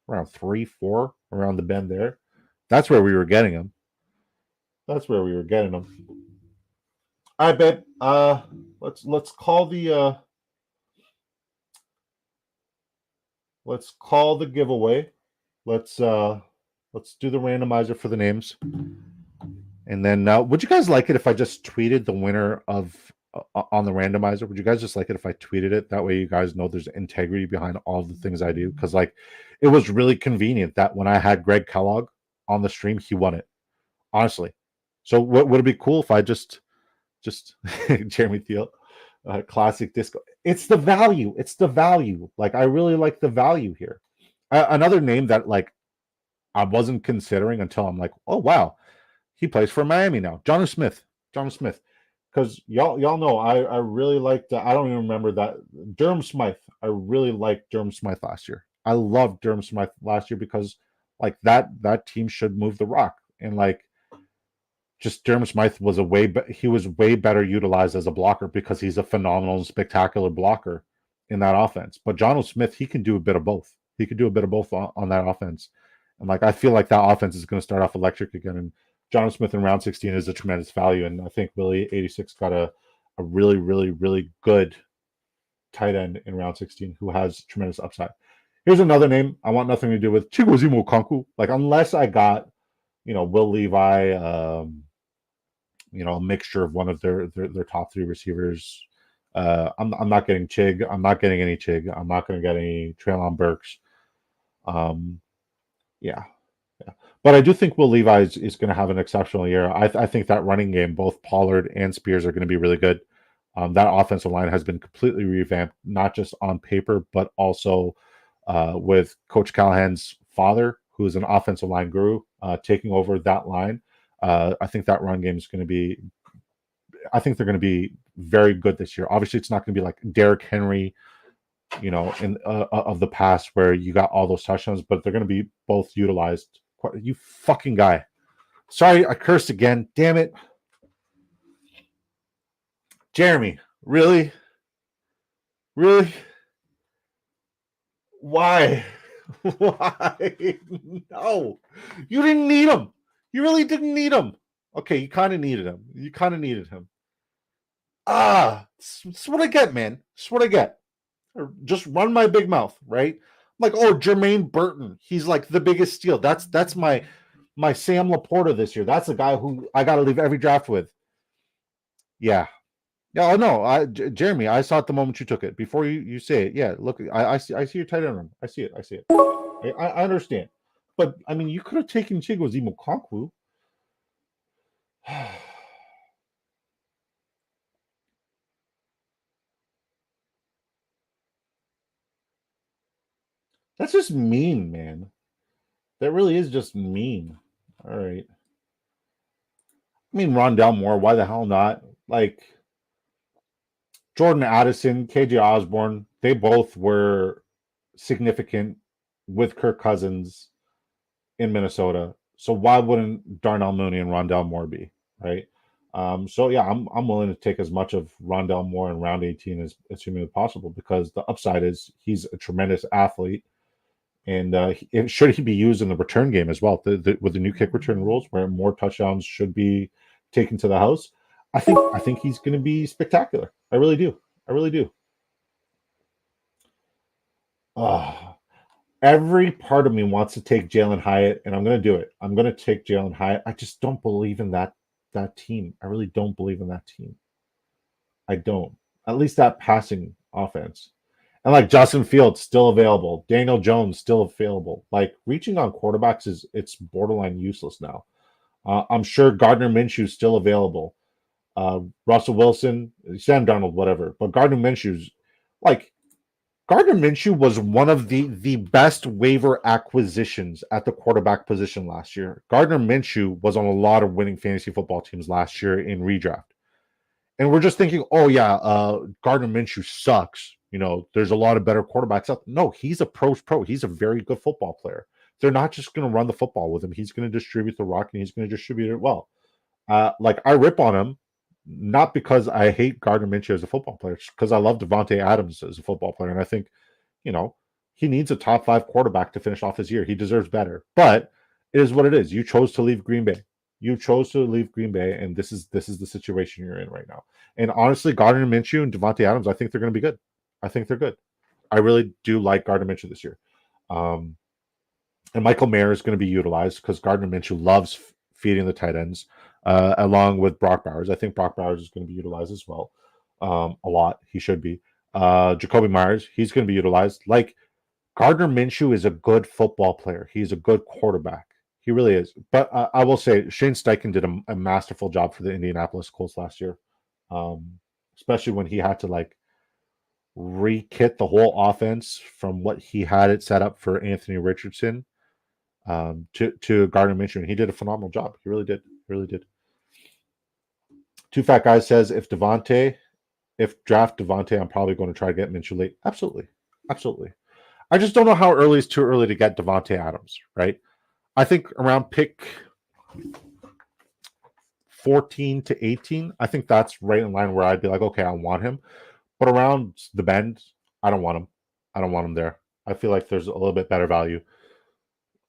around 3, 4, around the bend there. That's where we were getting him. That's where we were getting him. All right, babe. Let's call the giveaway. Let's do the randomizer for the names. And then, would you guys like it if I just tweeted the winner of on the randomizer? Would you guys just like it if I tweeted it? That way, you guys know there's integrity behind all the things I do. Because like, it was really convenient that when I had Greg Kellogg on the stream, he won it. Honestly. So, what would it be cool if I just Jeremy Thiel, classic disco? It's the value. It's the value. Like, I really like the value here. Another name that like I wasn't considering until I'm like, oh wow, he plays for Miami now. Jonnu Smith. Jonnu Smith. Because y'all know I really liked I don't even remember that Durham Smythe. I really liked Durham Smythe last year. I loved Durham Smythe last year because like that team should move the rock. And like just Durham Smythe was he was way better utilized as a blocker because he's a phenomenal and spectacular blocker in that offense. But Jonnu Smith, he can do a bit of both. He could do a bit of both on that offense. And like I feel like that offense is going to start off electric again. And Jonnu Smith in round 16 is a tremendous value. And I think Willie 86 got a really, really, really good tight end in round 16 who has tremendous upside. Here's another name I want nothing to do with Chigozimo Okonkwo. Like unless I got, Will Levi, a mixture of one of their top three receivers. I'm not getting Chig. I'm not getting any Chig. I'm not going to get any Treylon Burks. Yeah. But I do think Will Levi is going to have an exceptional year. I think that running game, both Pollard and Spears, are going to be really good. That offensive line has been completely revamped, not just on paper, but also with Coach Callahan's father, who is an offensive line guru, taking over that line. I think that run game is going to be. I think they're going to be very good this year. Obviously, it's not going to be like Derrick Henry, in of the past where you got all those touchdowns, but they're going to be both utilized. You fucking guy. Sorry, I cursed again. Damn it. Jeremy, really? Really? Why? Why? No. You didn't need him. You really didn't need him. Okay, you kind of needed him. You kind of needed him. That's what I get, man. That's what I get. Just run my big mouth, right? I'm like, oh, Jermaine Burton. He's like the biggest steal. That's my Sam Laporta this year. That's the guy who I got to leave every draft with. Yeah. Yeah, oh no, Jeremy, I saw it the moment you took it. Before you say it, yeah. Look, I see your tight end. I see it. I understand, but I mean, you could have taken Chigozimo Okonkwo. That's just mean, man. That really is just mean. All right. I mean, Rondell Moore. Why the hell not? Like Jordan Addison, KJ Osborne. They both were significant with Kirk Cousins in Minnesota. So why wouldn't Darnell Mooney and Rondell Moore be, right? So yeah, I'm willing to take as much of Rondell Moore in round 18 as humanly possible because the upside is he's a tremendous athlete, and should he be used in the return game as well with the new kick return rules where more touchdowns should be taken to the house. I think he's going to be spectacular. I really do. I really do. Every part of me wants to take Jalen Hyatt, and I'm going to do it. I'm going to take Jalen Hyatt. I just don't believe in that team. I really don't believe in that team. I don't. At least that passing offense. And like Justin Fields still available, Daniel Jones still available. Like reaching on quarterbacks it's borderline useless now. I'm sure Gardner Minshew's still available. Russell Wilson, Sam Darnold, whatever. But Gardner Minshew's like Gardner Minshew was one of the best waiver acquisitions at the quarterback position last year. Gardner Minshew was on a lot of winning fantasy football teams last year in redraft. And we're just thinking, oh yeah, Gardner Minshew sucks. There's a lot of better quarterbacks out. No, he's a pro. He's a very good football player. They're not just going to run the football with him. He's going to distribute the rock and he's going to distribute it well. Like I rip on him, not because I hate Gardner Minshew as a football player, it's because I love Davante Adams as a football player. And I think, he needs a top 5 quarterback to finish off his year. He deserves better. But it is what it is. You chose to leave Green Bay. And this is the situation you're in right now. And honestly, Gardner Minshew and Davante Adams, I think they're going to be good. I think they're good. I really do like Gardner Minshew this year. And Michael Mayer is going to be utilized because Gardner Minshew loves feeding the tight ends. along with Brock Bowers. I think Brock Bowers is going to be utilized as well, a lot. He should be. Jacoby Myers, he's going to be utilized. Like Gardner Minshew is a good football player. He's a good quarterback. He really is. But I will say Shane Steichen did a masterful job for the Indianapolis Colts last year, especially when he had to like re-kit the whole offense from what he had it set up for Anthony Richardson to Gardner Minshew. And he did a phenomenal job. He really did. He really did. Two Fat Guys says if draft Devontae, I'm probably going to try to get Minshew late. Absolutely. Absolutely. I just don't know how early is too early to get Devontae Adams, right? I think around pick 14 to 18, I think that's right in line where I'd be like, okay, I want him. But around the bend, I don't want him. I don't want him there. I feel like there's a little bit better value,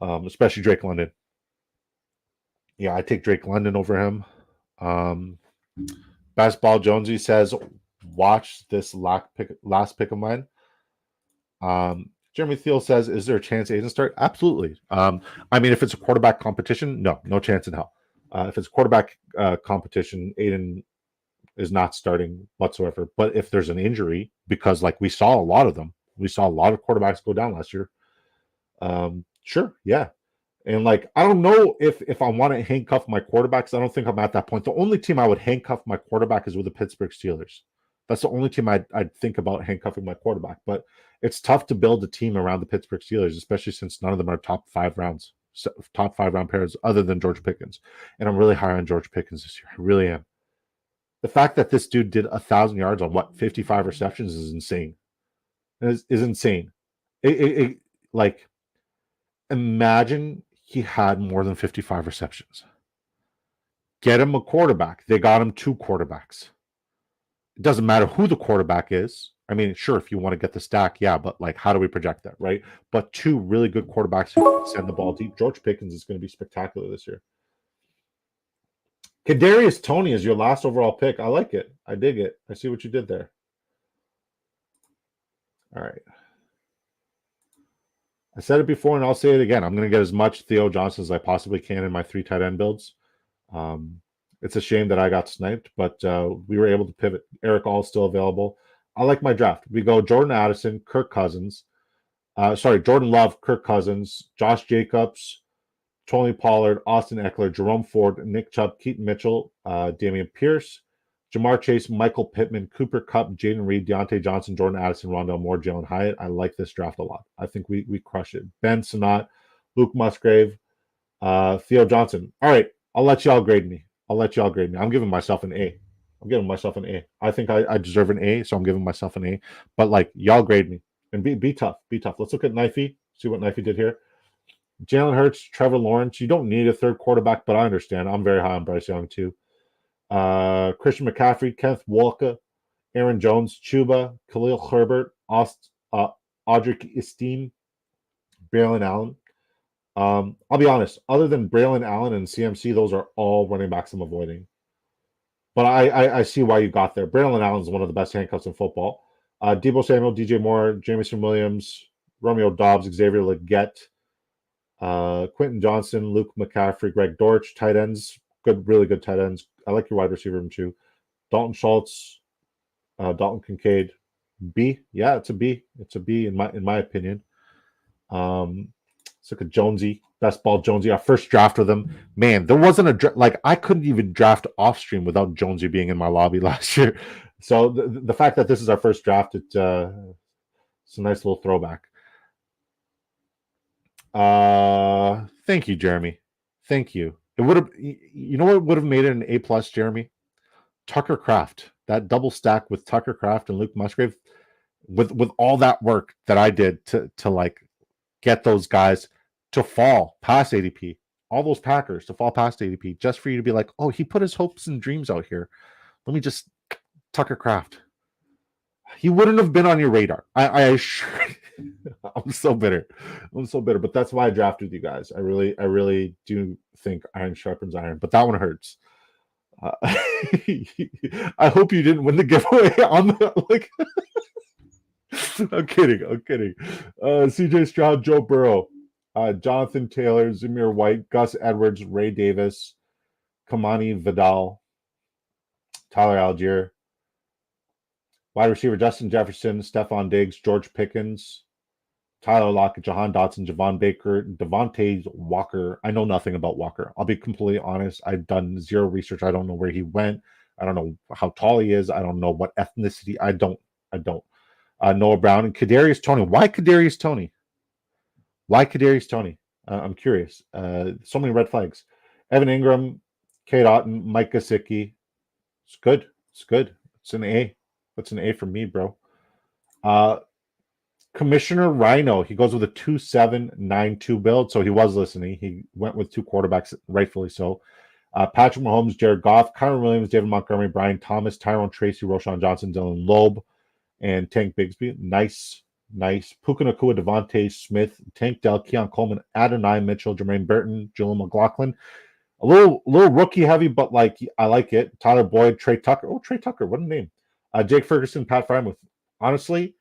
especially Drake London. Yeah, I take Drake London over him. Basketball Jonesy says, watch this last pick of mine. Jeremy Thiel says, is there a chance Aiden start? Absolutely. I mean, if it's a quarterback competition, no chance in hell. If it's quarterback competition, Aiden is not starting whatsoever. But if there's an injury, because like we saw a lot of them, we saw a lot of quarterbacks go down last year. Sure, yeah. And like I don't know if I want to handcuff my quarterbacks. I don't think I'm at that point. The only team I would handcuff my quarterback is with the Pittsburgh Steelers. That's the only team I'd think about handcuffing my quarterback. But it's tough to build a team around the Pittsburgh Steelers, especially since none of them are top 5 round pairs other than George Pickens. And I'm really high on George Pickens this year. I really am. The fact that this dude did 1,000 yards on 55 receptions is insane. Is insane. Like imagine he had more than 55 receptions. Get him a quarterback. They got him 2 quarterbacks. It doesn't matter who the quarterback is. I mean, sure, if you want to get the stack, yeah, but like, how do we project that, right? But 2 really good quarterbacks who can send the ball deep. George Pickens is going to be spectacular this year. Kadarius Toney is your last overall pick. I like it. I dig it. I see what you did there. All right. I said it before and I'll say it again. I'm going to get as much Theo Johnson as I possibly can in my 3 tight end builds. It's a shame that I got sniped, but we were able to pivot. Eric All still available. I like my draft. We go Jordan Addison, Kirk Cousins. Jordan Love, Kirk Cousins, Josh Jacobs, Tony Pollard, Austin Eckler, Jerome Ford, Nick Chubb, Keaton Mitchell, Damian Pierce, Jamar Chase, Michael Pittman, Cooper Kupp, Jaden Reed, Deontay Johnson, Jordan Addison, Rondell Moore, Jalen Hyatt. I like this draft a lot. I think we crush it. Ben Sinnott, Luke Musgrave, Theo Johnson. All right, I'll let y'all grade me. I'm giving myself an A. I think I deserve an A, so I'm giving myself an A. But like, y'all grade me and be tough. Let's look at Knifey. See what Knifey did here. Jalen Hurts, Trevor Lawrence. You don't need a third quarterback, but I understand. I'm very high on Bryce Young too. Christian McCaffrey, Kenneth Walker, Aaron Jones, Chuba, Khalil Herbert, Audric Estime, Braylon Allen. I'll be honest, other than Braylon Allen and CMC, those are all running backs I'm avoiding. But I see why you got there. Braylon Allen is one of the best handcuffs in football. Deebo Samuel, DJ Moore, Jameson Williams, Romeo Dobbs, Xavier Legette, Quentin Johnson, Luke McCaffrey, Greg Dortch, tight ends, really good tight ends. I like your wide receiver room too. Dalton Schultz, Dalton Kincaid, B. Yeah, it's a B. It's a B in my opinion. Let's look at Jonesy, best ball Jonesy. Our first draft with him, man. There wasn't I couldn't even draft off stream without Jonesy being in my lobby last year. So the fact that this is our first draft, it's a nice little throwback. Thank you, Jeremy. Thank you. It would have, you know what would have made it an A+, Jeremy? Tucker Kraft. That double stack with Tucker Kraft and Luke Musgrave, with all that work that I did to like get those guys to fall past ADP, all those Packers to fall past ADP, just for you to be like, oh, he put his hopes and dreams out here. Let me just Tucker Kraft. He wouldn't have been on your radar. I assure you. I'm so bitter, but that's why I drafted you guys. I really do think iron sharpens iron, but that one hurts. I hope you didn't win the giveaway on the like. I'm kidding. CJ Stroud, Joe Burrow, Jonathan Taylor, Zamir White, Gus Edwards, Ray Davis, Kamani Vidal, Tyler Algier, wide receiver Justin Jefferson, Stephon Diggs, George Pickens, Tyler Lockett, Jahan Dotson, Javon Baker, Devontae Walker. I know nothing about Walker. I'll be completely honest. I've done zero research. I don't know where he went. I don't know how tall he is. I don't know what ethnicity. I don't. Noah Brown and Kadarius Toney. Why Kadarius Toney? Why Kadarius Toney? I'm curious. So many red flags. Evan Ingram, Kate Otten, Mike Gesicki. It's good. It's good. It's an A. That's an A for me, bro. Commissioner Rhino, he goes with a 2-7-9-2 build, so he was listening. He went with two quarterbacks, rightfully so. Patrick Mahomes, Jared Goff, Kyron Williams, David Montgomery, Brian Thomas, Tyrone Tracy, Roshan Johnson, Dylan Loeb, and Tank Bigsby. Nice. Puka Nacua, Devontae Smith, Tank Dell, Keon Coleman, Adonai Mitchell, Jermaine Burton, Julian McLaughlin. A little rookie heavy, but like I like it. Tyler Boyd, Trey Tucker. Oh, Trey Tucker, what a name. Jake Ferguson, Pat Frymuth. Honestly,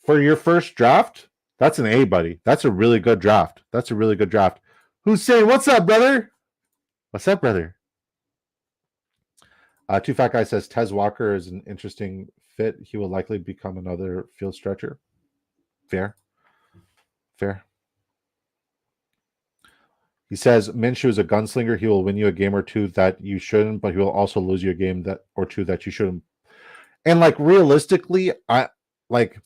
for your first draft, that's an A, buddy. That's a really good draft. Who's saying, what's up, brother? What's up, brother? Two Fat Guy says, Tez Walker is an interesting fit. He will likely become another field stretcher. Fair. He says, Minshew is a gunslinger. He will win you a game or two that you shouldn't, but he will also lose you a game or two that you shouldn't. And like realistically, I like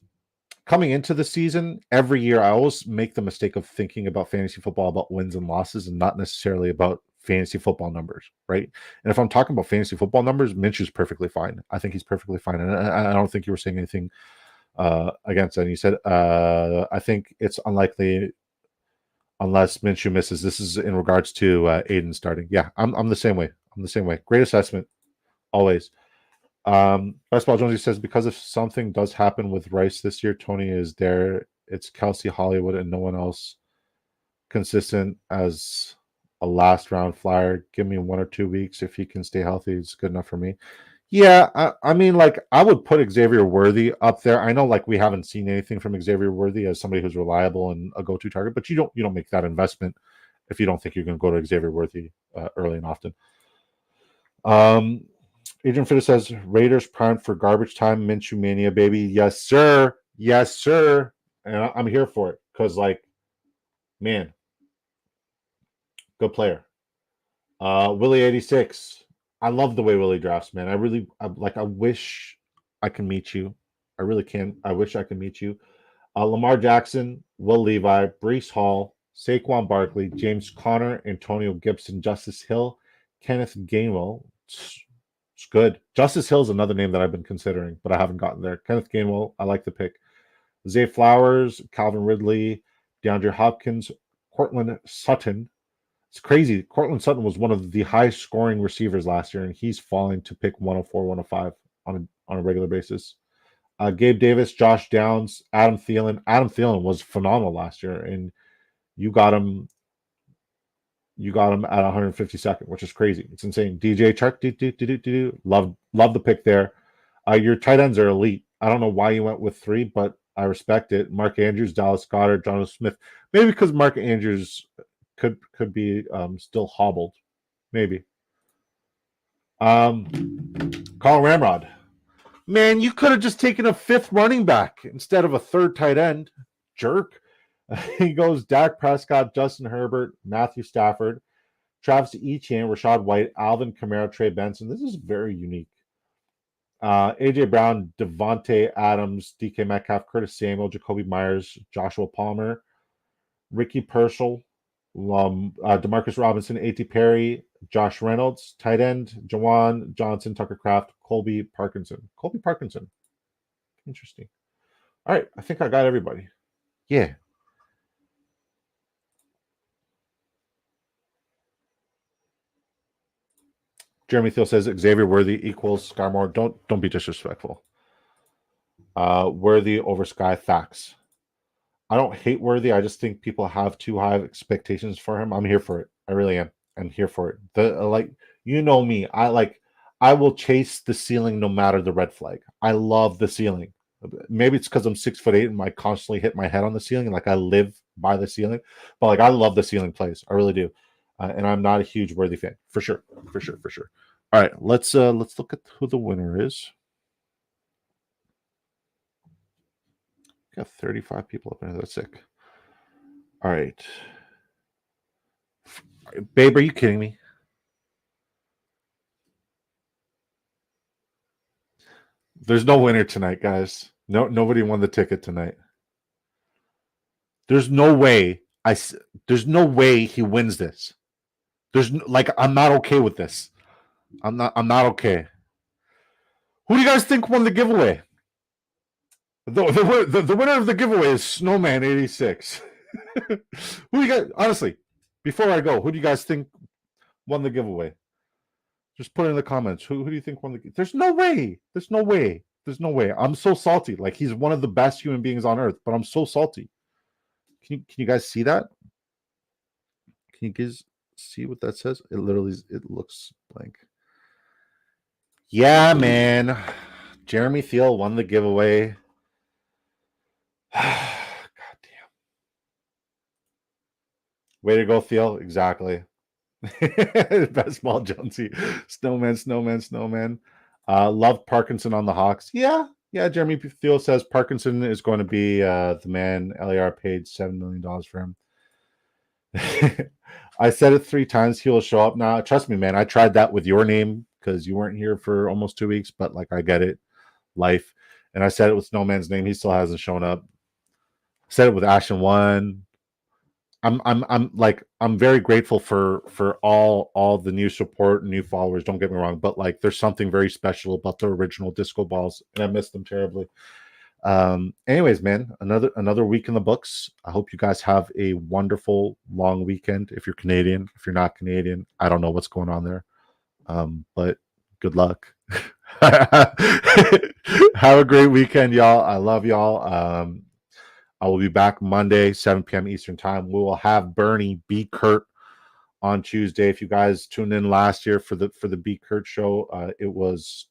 coming into the season, every year I always make the mistake of thinking about fantasy football about wins and losses and not necessarily about fantasy football numbers, right? And if I'm talking about fantasy football numbers, Minshew's perfectly fine. I think he's perfectly fine. And I don't think you were saying anything against that. And you said, I think it's unlikely unless Minshew misses. This is in regards to Aiden starting. Yeah, I'm the same way. Great assessment, always. Basketball Jonesy says, because if something does happen with Rice this year, Tony is there. It's Kelsey, Hollywood, and no one else consistent as a last round flyer. Give me 1 or 2 weeks. If he can stay healthy, it's good enough for me. Yeah, I mean, like, I would put Xavier Worthy up there. I know, like, we haven't seen anything from Xavier Worthy as somebody who's reliable and a go-to target, but you don't make that investment if you don't think you're going to go to Xavier Worthy early and often. Adrian Fitter says, Raiders primed for garbage time, Minshew mania, baby. Yes, sir. And I'm here for it because, like, man, good player. Willie 86. I love the way Willie drafts, man. I wish I can meet you. I really can. I wish I could meet you. Lamar Jackson, Will Levi, Breece Hall, Saquon Barkley, James Conner, Antonio Gibson, Justice Hill, Kenneth Gainwell. It's good. Justice Hill is another name that I've been considering, but I haven't gotten there. Kenneth Gainwell, I like the pick. Zay Flowers, Calvin Ridley, DeAndre Hopkins, Cortland Sutton. It's crazy. Cortland Sutton was one of the highest scoring receivers last year, and he's falling to pick 104, 105 on a regular basis. Gabe Davis, Josh Downs, Adam Thielen. Adam Thielen was phenomenal last year, and you got him at 152nd, which is crazy. It's insane. DJ Chark, love the pick there. Your tight ends are elite. I don't know why you went with 3, but I respect it. Mark Andrews, Dallas Goedert, Jonathan Smith. Maybe because Mark Andrews could be still hobbled. Maybe. Colin Ramrod. Man, you could have just taken a 5th running back instead of a 3rd tight end. Jerk. He goes Dak Prescott, Justin Herbert, Matthew Stafford, Travis Etienne, Rashad White, Alvin Kamara, Trey Benson. This is very unique. A.J. Brown, Devontae Adams, DK Metcalf, Curtis Samuel, Jacoby Myers, Joshua Palmer, Ricky Purcell, Demarcus Robinson, A.T. Perry, Josh Reynolds, tight end, Jawan Johnson, Tucker Kraft, Colby Parkinson. Interesting. All right, I think I got everybody. Yeah. Jeremy Thiel says Xavier Worthy equals Sky Moore. Don't be disrespectful. Worthy over Sky, facts. I don't hate Worthy. I just think people have too high expectations for him. I'm here for it. I really am. I'm here for it. You know me. I will chase the ceiling no matter the red flag. I love the ceiling. Maybe it's because I'm 6'8" and I constantly hit my head on the ceiling. Like I live by the ceiling, but like I love the ceiling plays. I really do. and I'm not a huge Worthy fan, for sure. All right, let's look at who the winner is. Got 35 people up there. That's sick. All right. Babe, are you kidding me? There's no winner tonight, guys. No, nobody won the ticket tonight. There's no way. There's no way he wins this. I'm not okay with this. I'm not okay. Who do you guys think won the giveaway? The winner of the giveaway is Snowman86. Who do you guys, honestly, before I go, who do you guys think won the giveaway? Just put it in the comments. Who do you think won the? There's no way. I'm so salty. Like, he's one of the best human beings on earth, but I'm so salty. Can you guys see that? Can you guys see what that says? It looks blank. Yeah, man. Jeremy Thiel won the giveaway. God damn. Way to go, Thiel. Exactly. Best ball, Jonesy. Snowman. Love Parkinson on the Hawks. Yeah. Jeremy Thiel says Parkinson is going to be the man. LAR paid $7 million for him. I said it 3 times. He will show up now. Trust me, man. I tried that with your name because you weren't here for almost 2 weeks, but like, I get it. Life. And I said it with Snowman's name. He still hasn't shown up. I said it with Ashen One. I'm very grateful for all the new support and new followers. Don't get me wrong, but like, there's something very special about the original Disco Balls, and I miss them terribly. Anyways, man, another week in the books. I hope you guys have a wonderful long weekend. If you're Canadian, if you're not Canadian, I don't know what's going on there. But good luck. Have a great weekend, y'all. I love y'all. I will be back Monday, 7 p.m. Eastern time. We will have Bernie B. Kurt on Tuesday. If you guys tuned in last year for the B. Kurt show, it was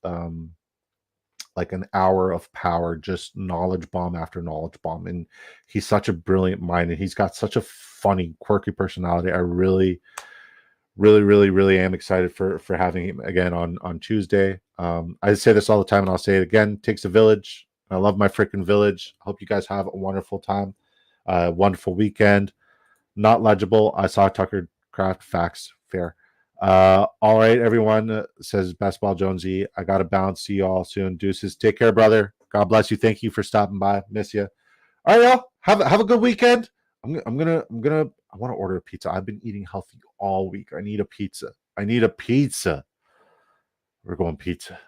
like an hour of power, just knowledge bomb after knowledge bomb. And he's such a brilliant mind, and he's got such a funny, quirky personality. I really am excited for having him again on Tuesday. I say this all the time, and I'll say it again. It takes a village. I love my freaking village. I hope you guys have a wonderful time, wonderful weekend. Not legible. I saw Tucker Craft. Facts. Fair. All right, everyone, says Basketball Jonesy. I got to bounce. See you all soon. Deuces. Take care, brother. God bless you. Thank you for stopping by. Miss you. All right, y'all. Have a good weekend. I want to order a pizza. I've been eating healthy all week. I need a pizza. We're going pizza.